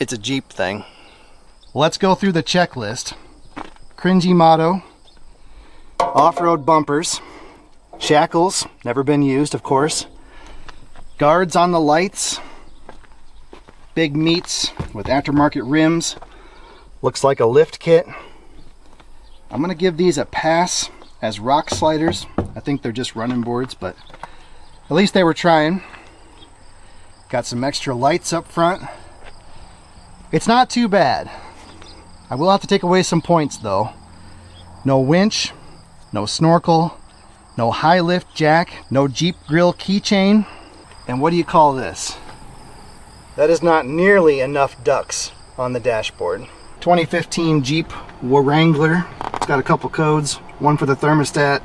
it's a Jeep thing. Let's go through the checklist. Cringy motto, off-road bumpers, shackles, never been used of course, guards on the lights, big meats with aftermarket rims, looks like a lift kit. I'm gonna give these a pass as rock sliders. I think they're just running boards, but at least they were trying. Got some extra lights up front. It's not too bad. I will have to take away some points though. No winch, no snorkel, no high lift jack, no Jeep grill keychain. And what do you call this? That is not nearly enough ducks on the dashboard. 2015 Jeep Wrangler. It's got a couple codes, one for the thermostat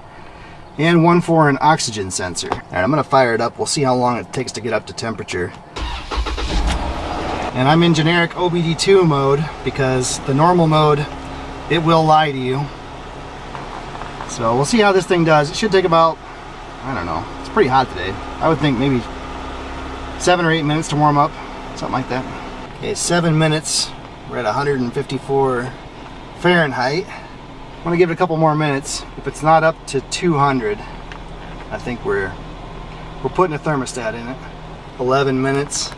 and one for an oxygen sensor. All right, I'm gonna fire it up. We'll see how long it takes to get up to temperature. And I'm in generic OBD2 mode because the normal mode, it will lie to you. So we'll see how this thing does. It should take about, I don't know, it's pretty hot today. I would think maybe 7 or 8 minutes to warm up, something like that. Okay, 7 minutes. We're at 154 Fahrenheit. I'm gonna give it a couple more minutes. If it's not up to 200, I think we're putting a thermostat in it. 11 minutes.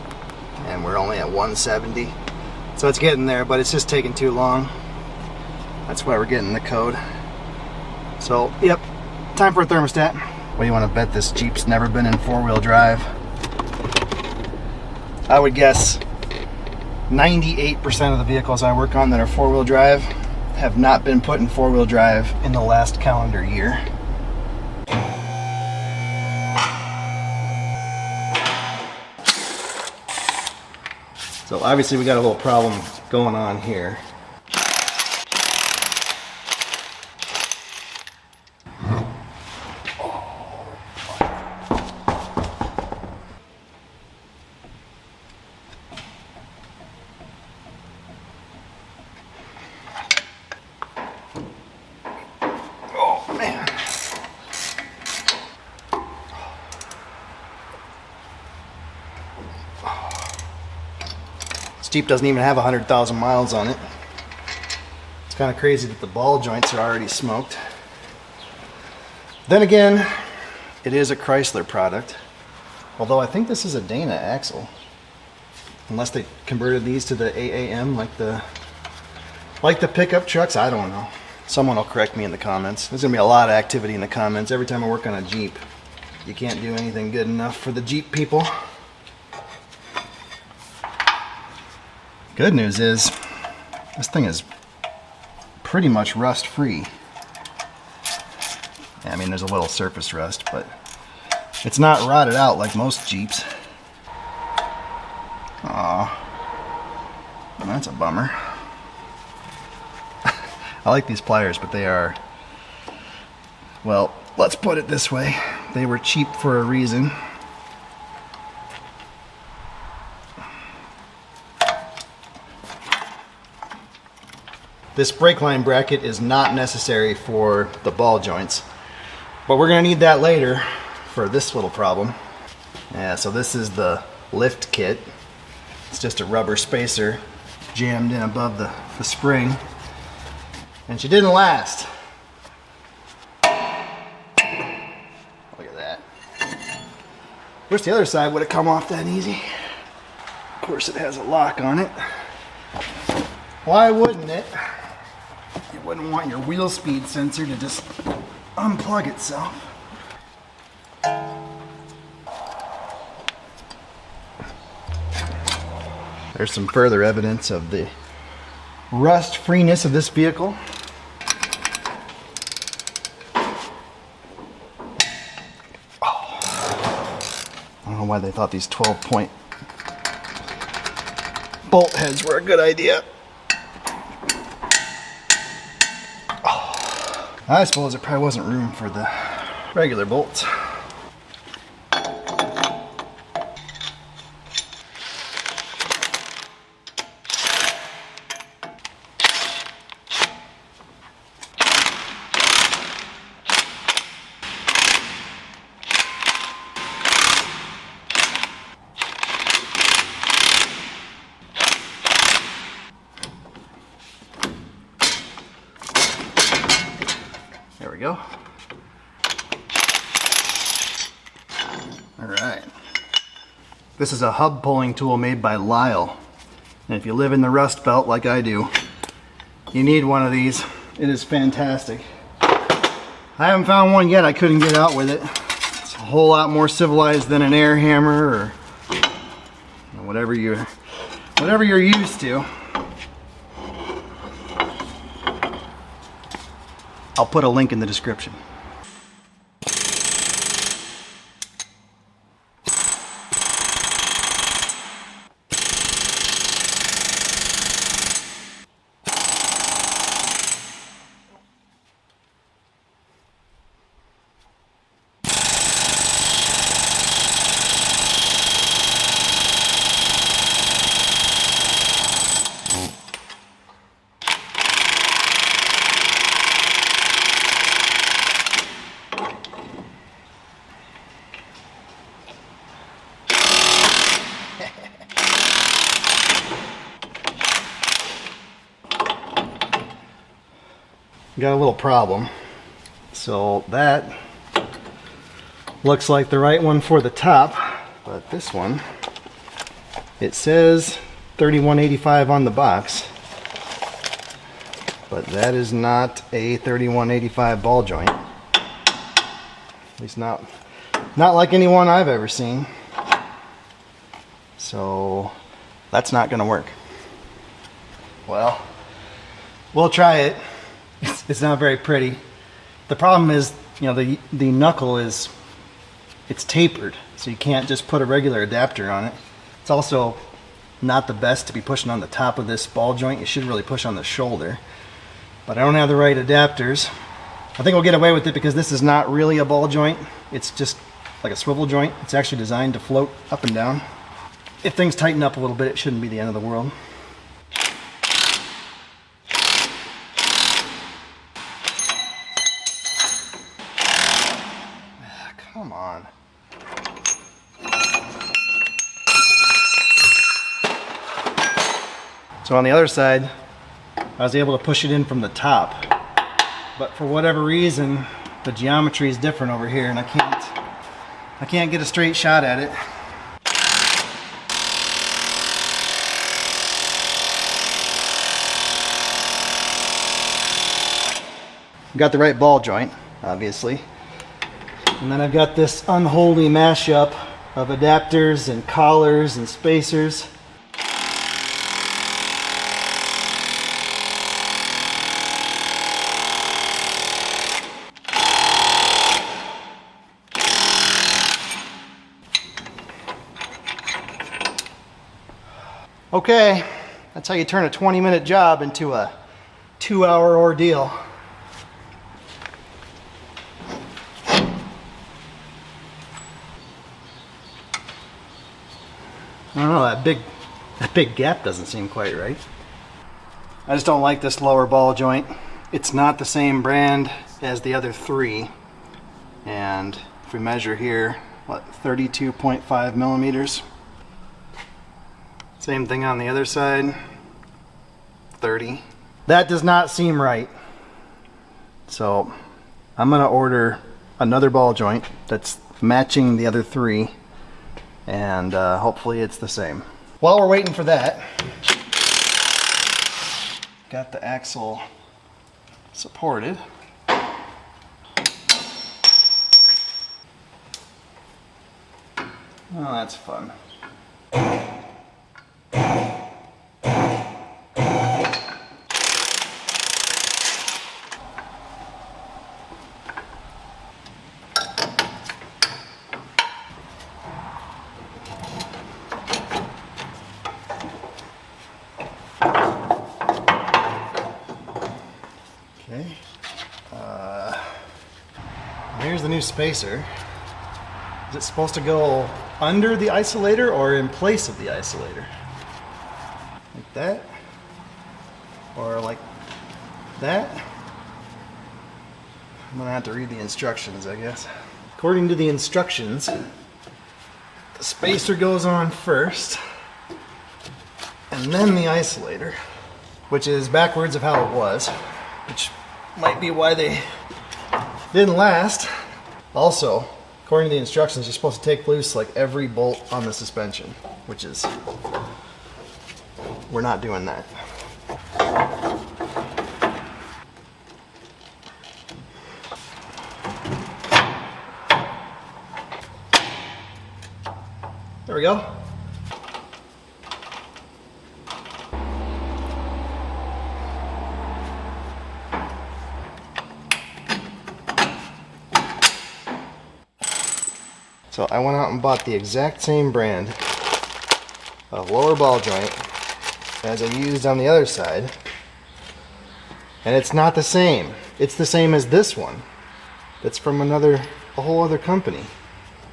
And we're only at 170, so it's getting there, but it's just taking too long. That's why we're getting the code. So yep, time for a thermostat. What do you want to bet this Jeep's never been in 4-wheel drive? I would guess 98% of the vehicles I work on that are 4-wheel drive have not been put in 4-wheel drive in the last calendar year. So obviously we got a little problem going on here. Oh man. Jeep doesn't even have 100,000 miles on it. It's kind of crazy that the ball joints are already smoked. Then again, it is a Chrysler product. Although I think this is a Dana axle. Unless they converted these to the AAM like the pickup trucks, I don't know. Someone will correct me in the comments. There's gonna be a lot of activity in the comments every time I work on a Jeep. You can't do anything good enough for the Jeep people. Good news is, this thing is pretty much rust free. I mean, there's a little surface rust, but it's not rotted out like most Jeeps. Aw, that's a bummer. I like these pliers, but they are, well, let's put it this way. They were cheap for a reason. This brake line bracket is not necessary for the ball joints, but we're gonna need that later for this little problem. Yeah, so this is the lift kit. It's just a rubber spacer jammed in above the spring, and she didn't last. Look at that. Wish the other side would have come off that easy. Of course it has a lock on it. Why wouldn't it? You wouldn't want your wheel speed sensor to just unplug itself. There's some further evidence of the rust freeness of this vehicle. Oh. I don't know why they thought these 12-point bolt heads were a good idea. I suppose there probably wasn't room for the regular bolts. we go. All right. This is a hub pulling tool made by Lyle. And if you live in the Rust Belt like I do, you need one of these. It is fantastic. I haven't found one yet I couldn't get out with it. It's a whole lot more civilized than an air hammer or whatever you're used to. I'll put a link in the description. Got a little problem. So that looks like the right one for the top, but this one, it says 3185 on the box, but that is not a 3185 ball joint. At least not like any one I've ever seen. So that's not gonna work. Well, we'll try it. It's not very pretty. The problem is, you know, the knuckle it's tapered, so you can't just put a regular adapter on it. It's also not the best to be pushing on the top of this ball joint. You should really push on the shoulder. But I don't have the right adapters. I think I'll get away with it because this is not really a ball joint. It's just like a swivel joint. It's actually designed to float up and down. If things tighten up a little bit, it shouldn't be the end of the world. Come on. So on the other side, I was able to push it in from the top, but for whatever reason, the geometry is different over here, and I can't get a straight shot at it. Got the right ball joint, obviously. And then I've got this unholy mashup of adapters and collars and spacers. Okay, that's how you turn a 20-minute job into a 2-hour ordeal. I don't know, that big gap doesn't seem quite right. I just don't like this lower ball joint. It's not the same brand as the other three. And if we measure here, what, 32.5 millimeters? Same thing on the other side, 30. That does not seem right. So I'm gonna order another ball joint that's matching the other three, and hopefully it's the same. While we're waiting for that, got the axle supported. Oh, that's fun. Okay, here's the new spacer. Is it supposed to go under the isolator or in place of the isolator? Like that? Or like that? I'm gonna have to read the instructions, I guess. According to the instructions, the spacer goes on first, and then the isolator, which is backwards of how it was, which might be why they Didn't last. Also, according to the instructions, you're supposed to take loose like every bolt on the suspension, which is, we're not doing that. There we go. So I went out and bought the exact same brand of lower ball joint as I used on the other side, and it's not the same. It's the same as this one. That's from a whole other company.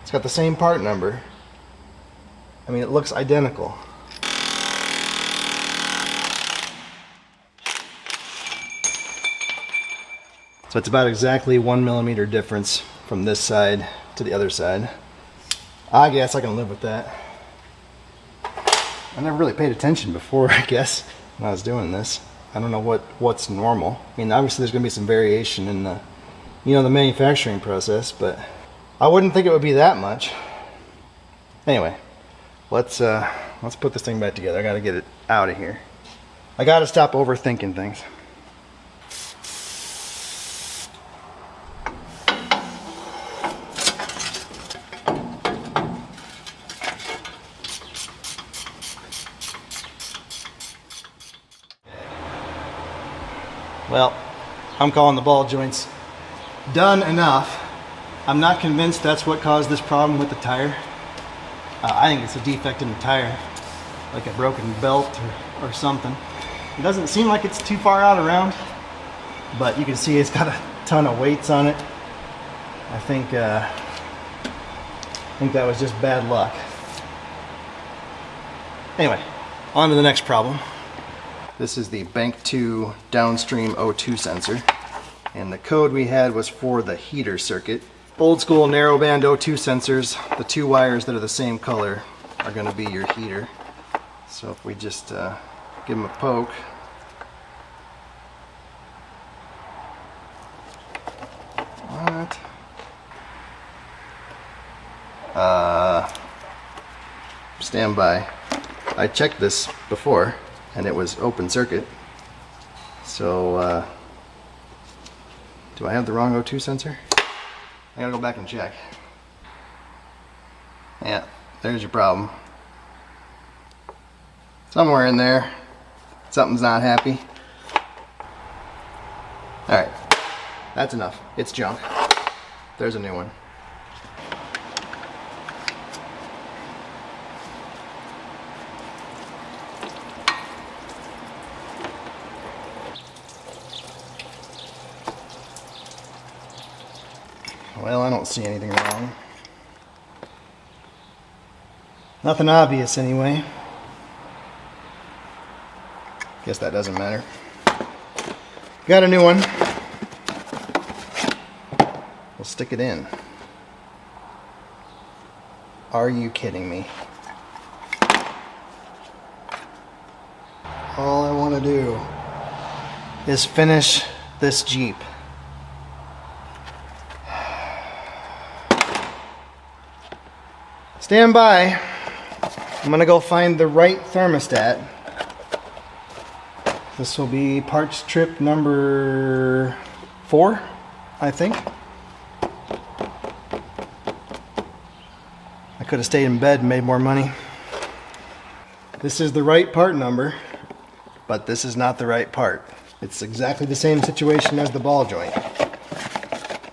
It's got the same part number. I mean, it looks identical. So it's about exactly 1 millimeter difference from this side to the other side. I guess I can live with that. I never really paid attention before, I guess, when I was doing this. I don't know what's normal. I mean, obviously there's going to be some variation in the, the manufacturing process, but I wouldn't think it would be that much. Anyway, let's put this thing back together. I got to get it out of here. I got to stop overthinking things. Well, I'm calling the ball joints done enough. I'm not convinced that's what caused this problem with the tire. I think it's a defect in the tire, like a broken belt or something. It doesn't seem like it's too far out around, but you can see it's got a ton of weights on it. I think that was just bad luck. Anyway, on to the next problem. This is the Bank 2 downstream O2 sensor, and the code we had was for the heater circuit. Old school narrowband O2 sensors, the two wires that are the same color are going to be your heater. So if we just give them a poke, what? Stand by. I checked this before and it was open circuit. So do I have the wrong O2 sensor? I gotta go back and check. Yeah, there's your problem. Somewhere in there, something's not happy. Alright, that's enough. It's junk. There's a new one. Well, I don't see anything wrong. Nothing obvious anyway. Guess that doesn't matter. Got a new one. We'll stick it in. Are you kidding me? All I want to do is finish this Jeep. Stand by. I'm gonna go find the right thermostat. This will be parts trip number 4, I think. I could have stayed in bed and made more money. This is the right part number, but this is not the right part. It's exactly the same situation as the ball joint.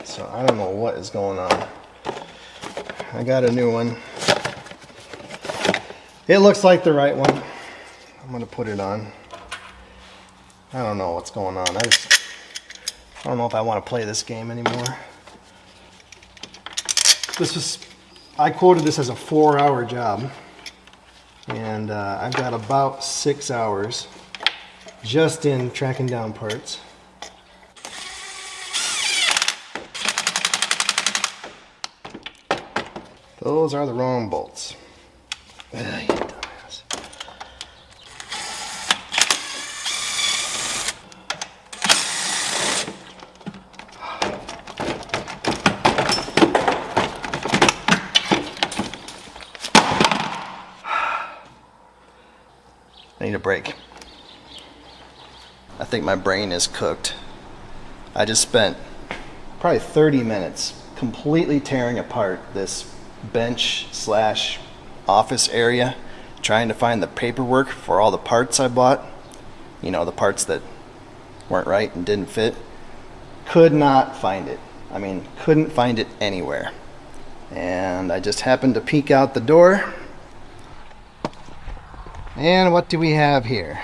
So I don't know what is going on. I got a new one. It looks like the right one. I'm gonna put it on. I don't know what's going on. I don't know if I want to play this game anymore. I quoted this as a 4-hour job, and I've got about 6 hours just in tracking down parts. Those are the wrong bolts. You dumbass. I need a break. I think my brain is cooked. I just spent probably 30 minutes completely tearing apart this bench slash office area, trying to find the paperwork for all the parts I bought. You know, the parts that weren't right and didn't fit. Could not find it. I mean, couldn't find it anywhere. And I just happened to peek out the door. And what do we have here?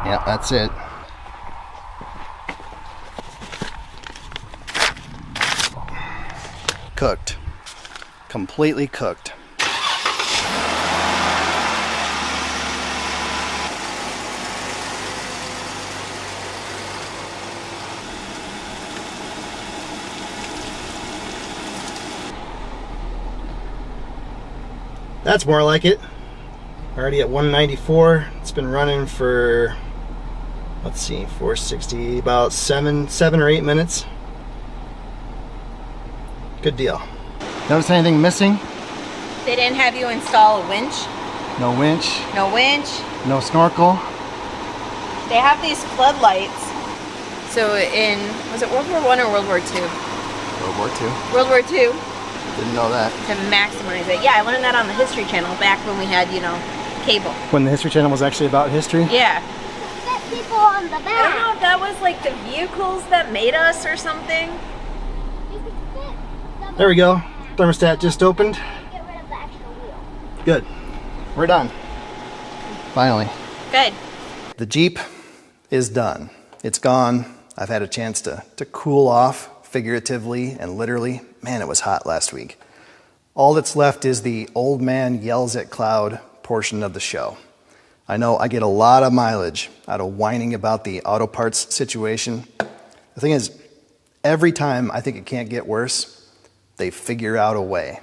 Yeah, that's it. Cooked. Completely cooked. That's more like it. Already at 194. It's been running for, let's see, 460, about seven or 8 minutes. Good deal. Notice anything missing? They didn't have you install a winch? No winch. No winch. No snorkel. They have these floodlights. So in, was it World War I or World War II? World War II. World War II. Didn't know that. To maximize it. Yeah, I learned that on the History Channel back when we had, you know, cable. When the History Channel was actually about history? Yeah. Set people on the back. I don't know if that was like the vehicles that made us or something. You can sit them There we go. Thermostat just opened. get rid of the extra wheel. Good. We're done. Finally. Good. The Jeep is done. It's gone. I've had a chance to cool off, figuratively and literally. Man, it was hot last week. All that's left is the old man yells at cloud portion of the show. I know I get a lot of mileage out of whining about the auto parts situation. The thing is, every time I think it can't get worse, they figure out a way.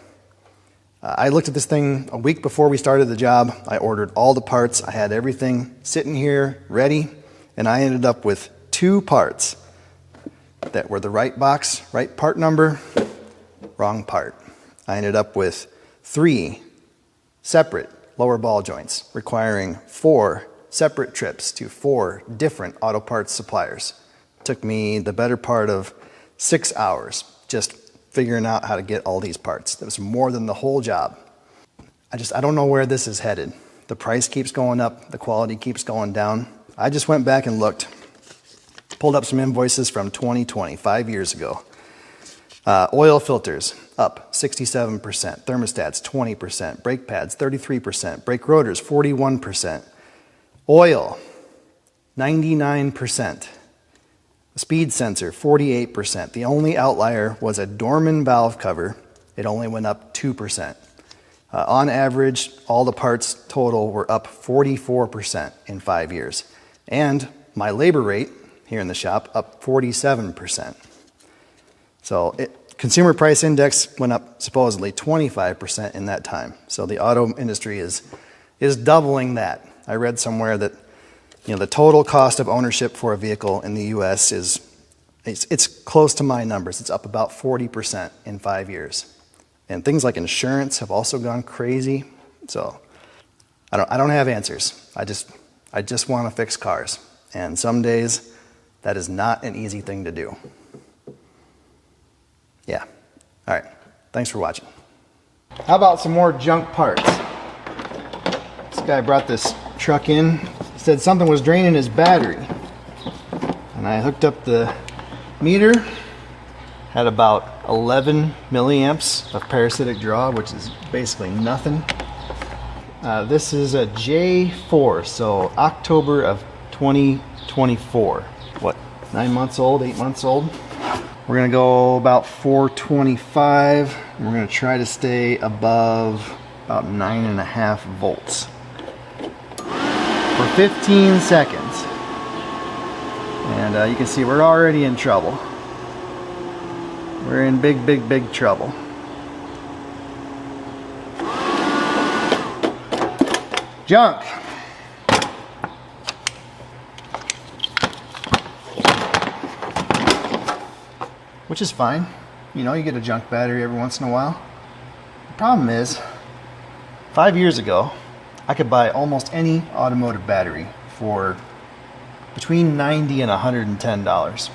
I looked at this thing a week before we started the job. I ordered all the parts. I had everything sitting here ready, and I ended up with 2 parts that were the right box, right part number, wrong part. I ended up with 3 separate lower ball joints requiring 4 separate trips to 4 different auto parts suppliers. It took me the better part of 6 hours just figuring out how to get all these parts. That was more than the whole job. I don't know where this is headed. The price keeps going up, the quality keeps going down. I just went back and looked, pulled up some invoices from 2020, 5 years ago. Oil filters up 67%, thermostats 20%, brake pads 33%, brake rotors 41%, oil 99%, speed sensor 48%. The only outlier was a Dorman valve cover. It only went up 2%. On average, all the parts total were up 44% in 5 years. And my labor rate here in the shop up 47%. So consumer price index went up supposedly 25% in that time. So the auto industry is doubling that. I read somewhere that the total cost of ownership for a vehicle in the U.S. it's close to my numbers. It's up about 40% in 5 years. And things like insurance have also gone crazy. So I don't have answers. I just want to fix cars. And some days that is not an easy thing to do. Yeah. All right. Thanks for watching. How about some more junk parts? This guy brought this truck in. He said something was draining his battery. And I hooked up the meter. Had about 11 milliamps of parasitic draw, which is basically nothing. This is a J4, so October of 2024. What, 9 months old, 8 months old? We're gonna go about 425, and we're gonna try to stay above about 9.5 volts for 15 seconds. And you can see we're already in trouble. We're in big, big, big trouble. Junk. Which is fine. You know, you get a junk battery every once in a while. The problem is, 5 years ago, I could buy almost any automotive battery for between $90 and $110.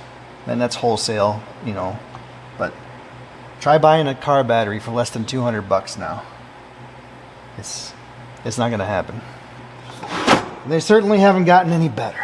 And that's wholesale, you know. But try buying a car battery for less than $200 now. It's not going to happen. And they certainly haven't gotten any better.